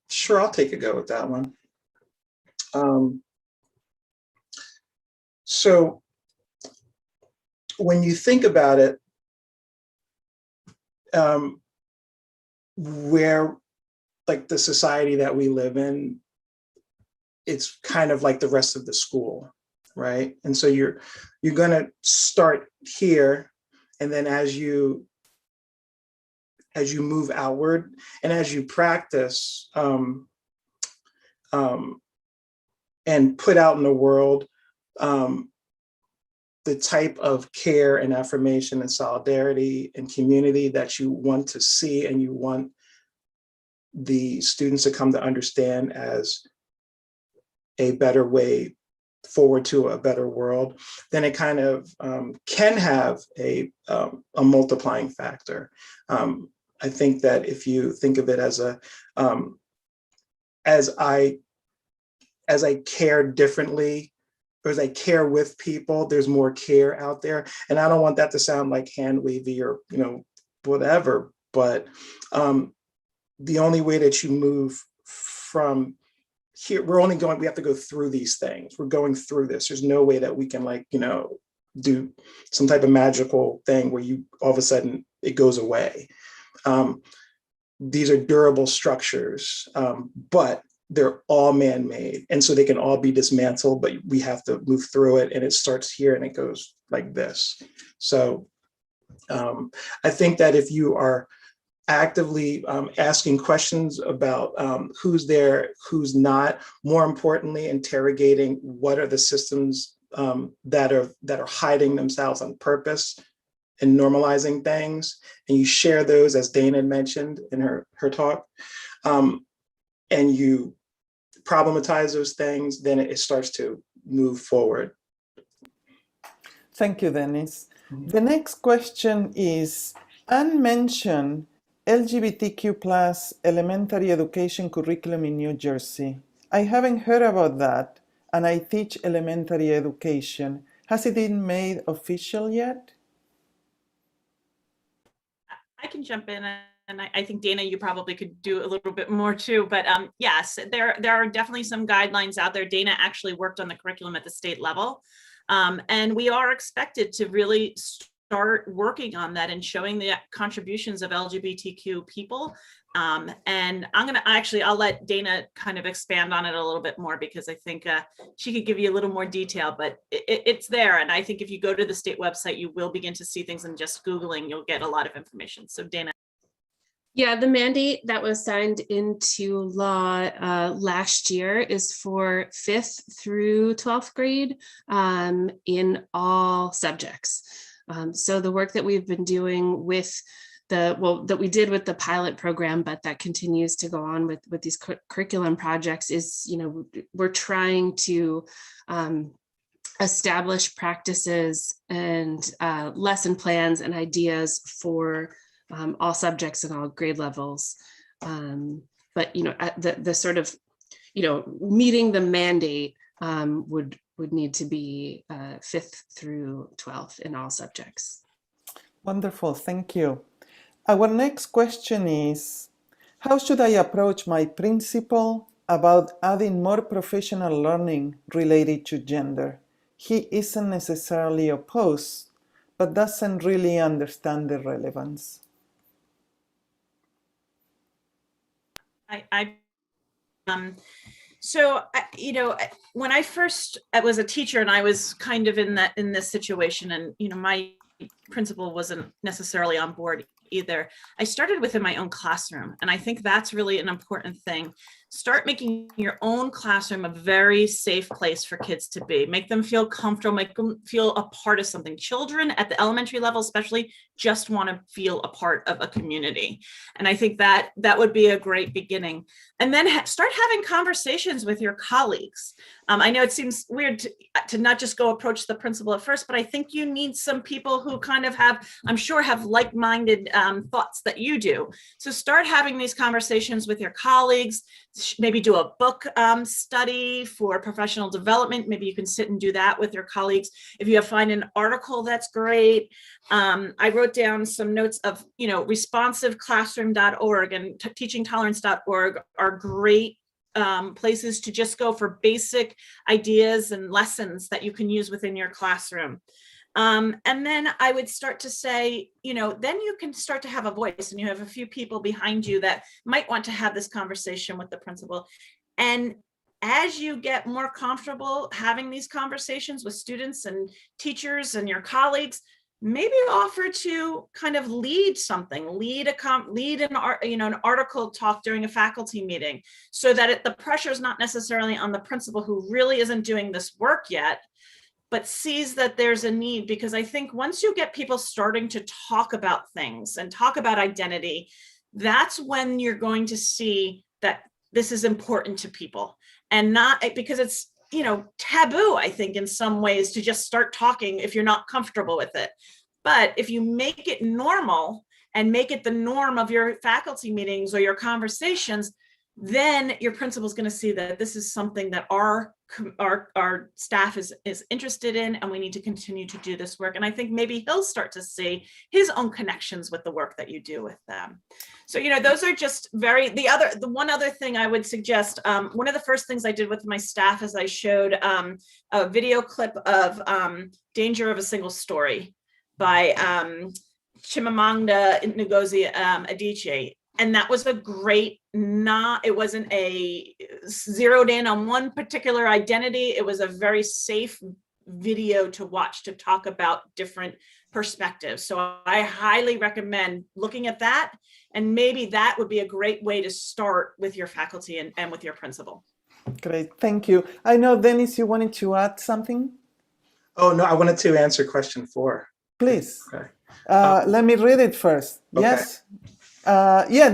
Sure, I'll take a go at that one. So when you think about it, where like the society that we live in, it's kind of like the rest of the school, right? And so you're gonna start here, and then as you move outward and as you practice and put out in the world the type of care and affirmation and solidarity and community that you want to see and you want the students to come to understand as a better way forward to a better world, then it kind of can have a multiplying factor. I think that if you think of it as as I care differently, or as I care with people, there's more care out there. And I don't want that to sound like hand wavy or, whatever, but the only way that you move from here, we have to go through these things. We're going through this. There's no way that we can do some type of magical thing where all of a sudden it goes away. These are durable structures, but they're all man-made. And so they can all be dismantled, but we have to move through it. And it starts here and it goes like this. So I think that if you are actively asking questions about who's there, who's not, more importantly, interrogating what are the systems that are hiding themselves on purpose and normalizing things, and you share those, as Dana had mentioned in her talk, and you problematize those things, then it starts to move forward. Thank you, Denis. The next question is, Anne mentioned LGBTQ plus elementary education curriculum in New Jersey. I haven't heard about that, and I teach elementary education. Has it been made official yet? I can jump in, and I think Dana, you probably could do a little bit more too. But yes, there are definitely some guidelines out there. Dana actually worked on the curriculum at the state level, and we are expected to really start working on that and showing the contributions of LGBTQ people. And I'll let Dana kind of expand on it a little bit more, because I think she could give you a little more detail, but it's there. And I think if you go to the state website, you will begin to see things, and just Googling, you'll get a lot of information. So Dana. Yeah, the mandate that was signed into law last year is for 5th through 12th grade in all subjects. So the work that we've been doing with that we did with the pilot program, but that continues to go on with these curriculum projects is, we're trying to establish practices and lesson plans and ideas for all subjects and all grade levels. But, the sort of, meeting the mandate would need to be 5th through 12th in all subjects. Wonderful, thank you. Our next question is, how should I approach my principal about adding more professional learning related to gender? He isn't necessarily opposed, but doesn't really understand the relevance. When I first was a teacher and I was kind of in this situation, and my principal wasn't necessarily on board either, I started within my own classroom, and I think that's really an important thing. Start making your own classroom a very safe place for kids to be. Make them feel comfortable, make them feel a part of something. Children at the elementary level especially just want to feel a part of a community. And I think that would be a great beginning. And then start having conversations with your colleagues. I know it seems weird to not just go approach the principal at first, but I think you need some people who kind of have, I'm sure, have like-minded thoughts that you do. So start having these conversations with your colleagues, maybe do a book study for professional development. Maybe you can sit and do that with your colleagues. If you find an article, that's great. I wrote down some notes of, responsiveclassroom.org and teachingtolerance.org are great places to just go for basic ideas and lessons that you can use within your classroom. And then I would start to say, then you can start to have a voice, and you have a few people behind you that might want to have this conversation with the principal. And as you get more comfortable having these conversations with students and teachers and your colleagues, maybe offer to kind of lead something, lead an article talk during a faculty meeting, so that the pressure is not necessarily on the principal who really isn't doing this work yet, but sees that there's a need. Because I think once you get people starting to talk about things and talk about identity, that's when you're going to see that this is important to people, and not because it's taboo, I think, in some ways, to just start talking if you're not comfortable with it. But if you make it normal and make it the norm of your faculty meetings or your conversations, then your principal is going to see that this is something that our staff is interested in, and we need to continue to do this work. And I think maybe he'll start to see his own connections with the work that you do with them. So, those are just the one other thing I would suggest. One of the first things I did with my staff is I showed a video clip of Danger of a Single Story by Chimamanda Ngozi Adichie. And that was a great, it wasn't a zeroed in on one particular identity. It was a very safe video to watch, to talk about different perspectives. So I highly recommend looking at that. And maybe that would be a great way to start with your faculty and with your principal. Great, thank you. I know, Denis, you wanted to add something? Oh, no, I wanted to answer question 4. Please. Okay. Let me read it first. Okay. Yes.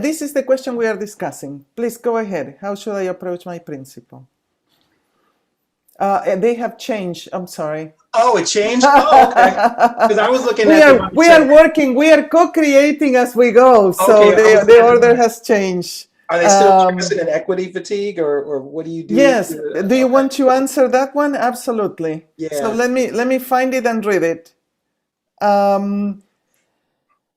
This is the question we are discussing. Please go ahead. How should I approach my principal? They have changed. I'm sorry. Oh, it changed? Oh, okay. Because I was looking at we are working. We are co-creating as we go. So okay, the order has changed. Are they still interested in equity fatigue, or what do you do? Yes. Do you want to answer that one? Absolutely. Yeah. So let me find it and read it.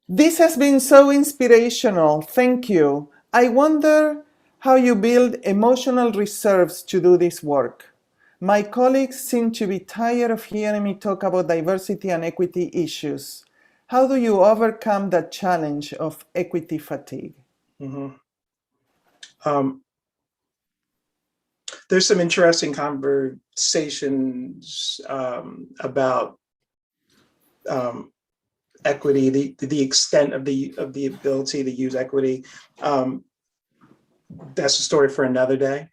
This has been so inspirational. Thank you. I wonder how you build emotional reserves to do this work. My colleagues seem to be tired of hearing me talk about diversity and equity issues. How do you overcome that challenge of equity fatigue? Mm-hmm. There's some interesting conversations about equity, the extent of the ability to use equity. That's a story for another day.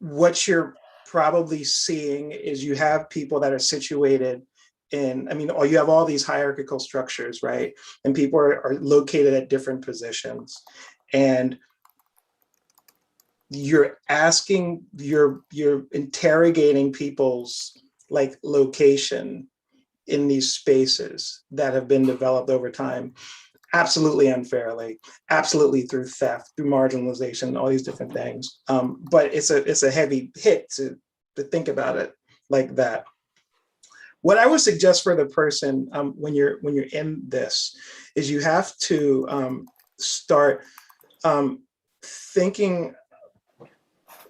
What you're probably seeing is you have people that are situated in, you have all these hierarchical structures, right? And people are located at different positions. And you're interrogating people's location in these spaces that have been developed over time, absolutely unfairly, absolutely through theft, through marginalization, all these different things. But it's a heavy hit to think about it like that. What I would suggest for the person when you're in this is you have to start thinking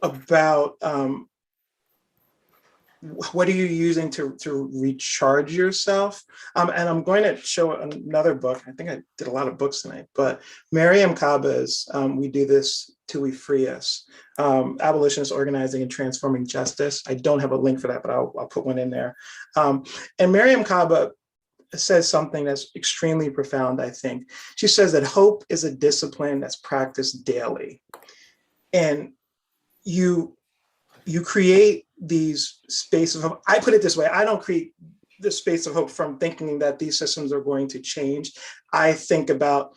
about what are you using to recharge yourself? And I'm going to show another book. I think I did a lot of books tonight, but Mariame Kaba's We Do This Till We Free Us, Abolitionist Organizing and Transforming Justice. I don't have a link for that, but I'll put one in there. And Mariame Kaba says something that's extremely profound, I think. She says that hope is a discipline that's practiced daily. And you create these spaces of hope. I put it this way, I don't create the space of hope from thinking that these systems are going to change. I think about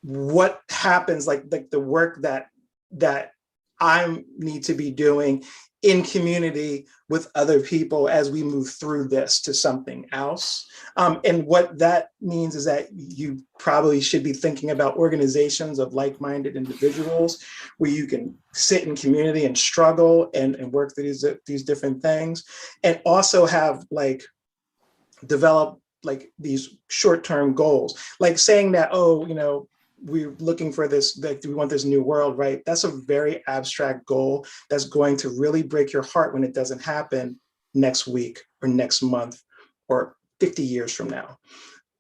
what happens, like the work that I need to be doing in community with other people as we move through this to something else. And what that means is that you probably should be thinking about organizations of like-minded individuals where you can sit in community and struggle and work through these different things, and also have develop these short-term goals, like saying that, oh, we're looking for this, like, we want this new world, right? That's a very abstract goal that's going to really break your heart when it doesn't happen next week or next month or 50 years from now.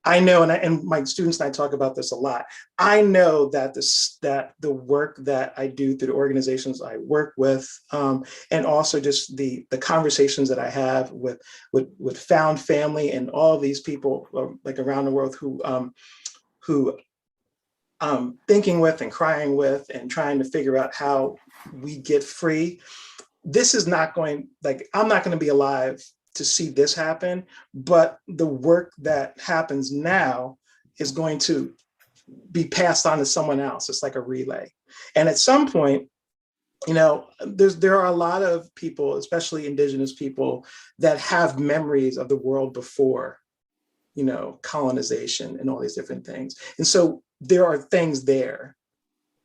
I know, and my students and I talk about this a lot. I know that that the work that I do through the organizations I work with, and also just the conversations that I have with found family and all these people like around the world who thinking with and crying with and trying to figure out how we get free. This is not going, I'm not going to be alive to see this happen, but the work that happens now is going to be passed on to someone else. It's like a relay. And at some point, there are a lot of people, especially Indigenous people, that have memories of the world before, colonization and all these different things. And so there are things there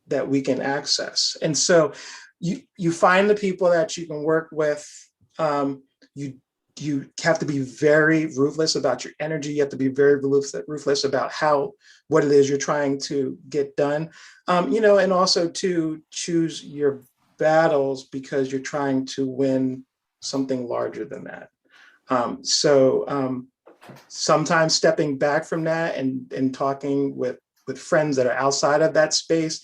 that we can access. And so you find the people that you can work with. You have to be very ruthless about your energy. You have to be very ruthless about what it is you're trying to get done. And also to choose your battles because you're trying to win something larger than that. Sometimes stepping back from that and talking with friends that are outside of that space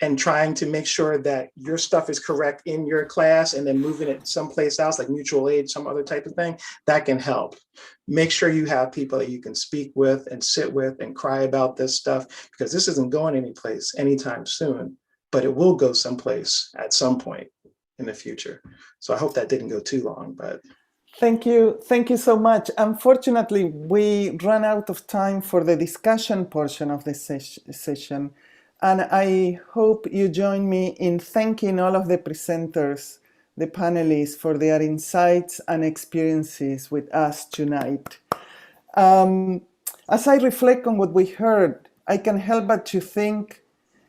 and trying to make sure that your stuff is correct in your class and then moving it someplace else, like mutual aid, some other type of thing, that can help. Make sure you have people that you can speak with and sit with and cry about this stuff, because this isn't going anyplace anytime soon, but it will go someplace at some point in the future. So I hope that didn't go too long, but. Thank you so much. Unfortunately, we ran out of time for the discussion portion of the session. And I hope you join me in thanking all of the presenters, the panelists, for their insights and experiences with us tonight. As I reflect on what we heard, I can't help but to think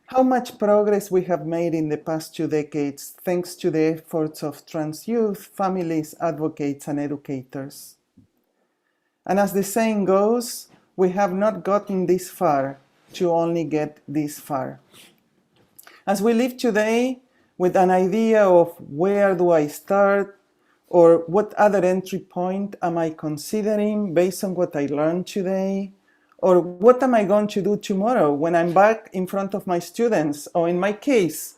how much progress we have made in the past 2 decades, thanks to the efforts of trans youth, families, advocates, and educators. And as the saying goes, we have not gotten this far to only get this far. As we live today with an idea of where do I start, or what other entry point am I considering based on what I learned today, or what am I going to do tomorrow when I'm back in front of my students, or in my case,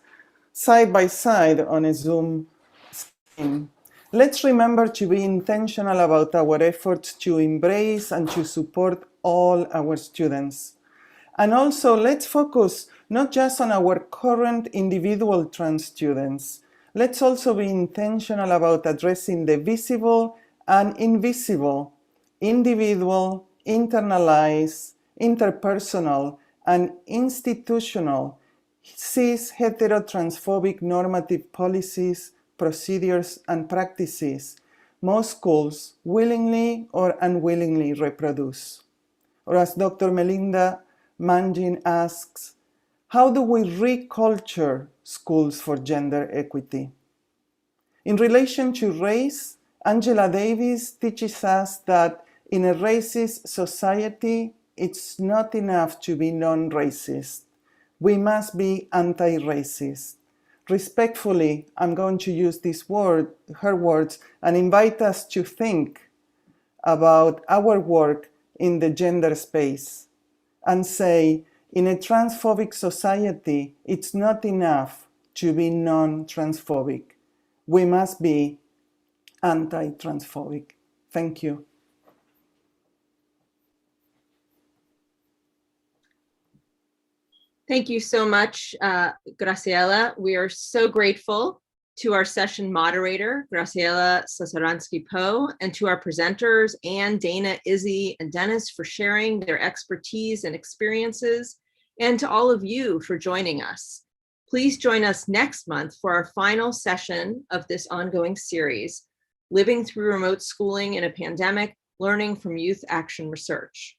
side by side on a Zoom screen. Let's remember to be intentional about our efforts to embrace and to support all our students. And also, let's focus not just on our current individual trans students. Let's also be intentional about addressing the visible and invisible, individual, internalized, interpersonal, and institutional cis heterotransphobic normative policies, procedures, and practices most schools willingly or unwillingly reproduce. Or as Dr. Melinda Monshagen asks, how do we reculture schools for gender equity? In relation to race, Angela Davis teaches us that in a racist society, it's not enough to be non-racist. We must be anti-racist. Respectfully, I'm going to use her words, and invite us to think about our work in the gender space and say, in a transphobic society, it's not enough to be non-transphobic. We must be anti-transphobic. Thank you. Thank you so much, Graciela. We are so grateful to our session moderator, Graciela Sasaranski-Poe, and to our presenters, Anne, Dana, Izzy, and Denis, for sharing their expertise and experiences and to all of you for joining us. Please join us next month for our final session of this ongoing series, Living Through Remote Schooling in a Pandemic, Learning from Youth Action Research.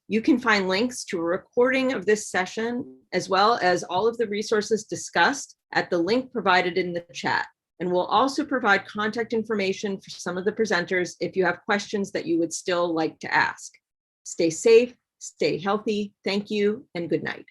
You can find links to a recording of this session, as well as all of the resources discussed at the link provided in the chat. And we'll also provide contact information for some of the presenters if you have questions that you would still like to ask. Stay safe, stay healthy. Thank you, and good night.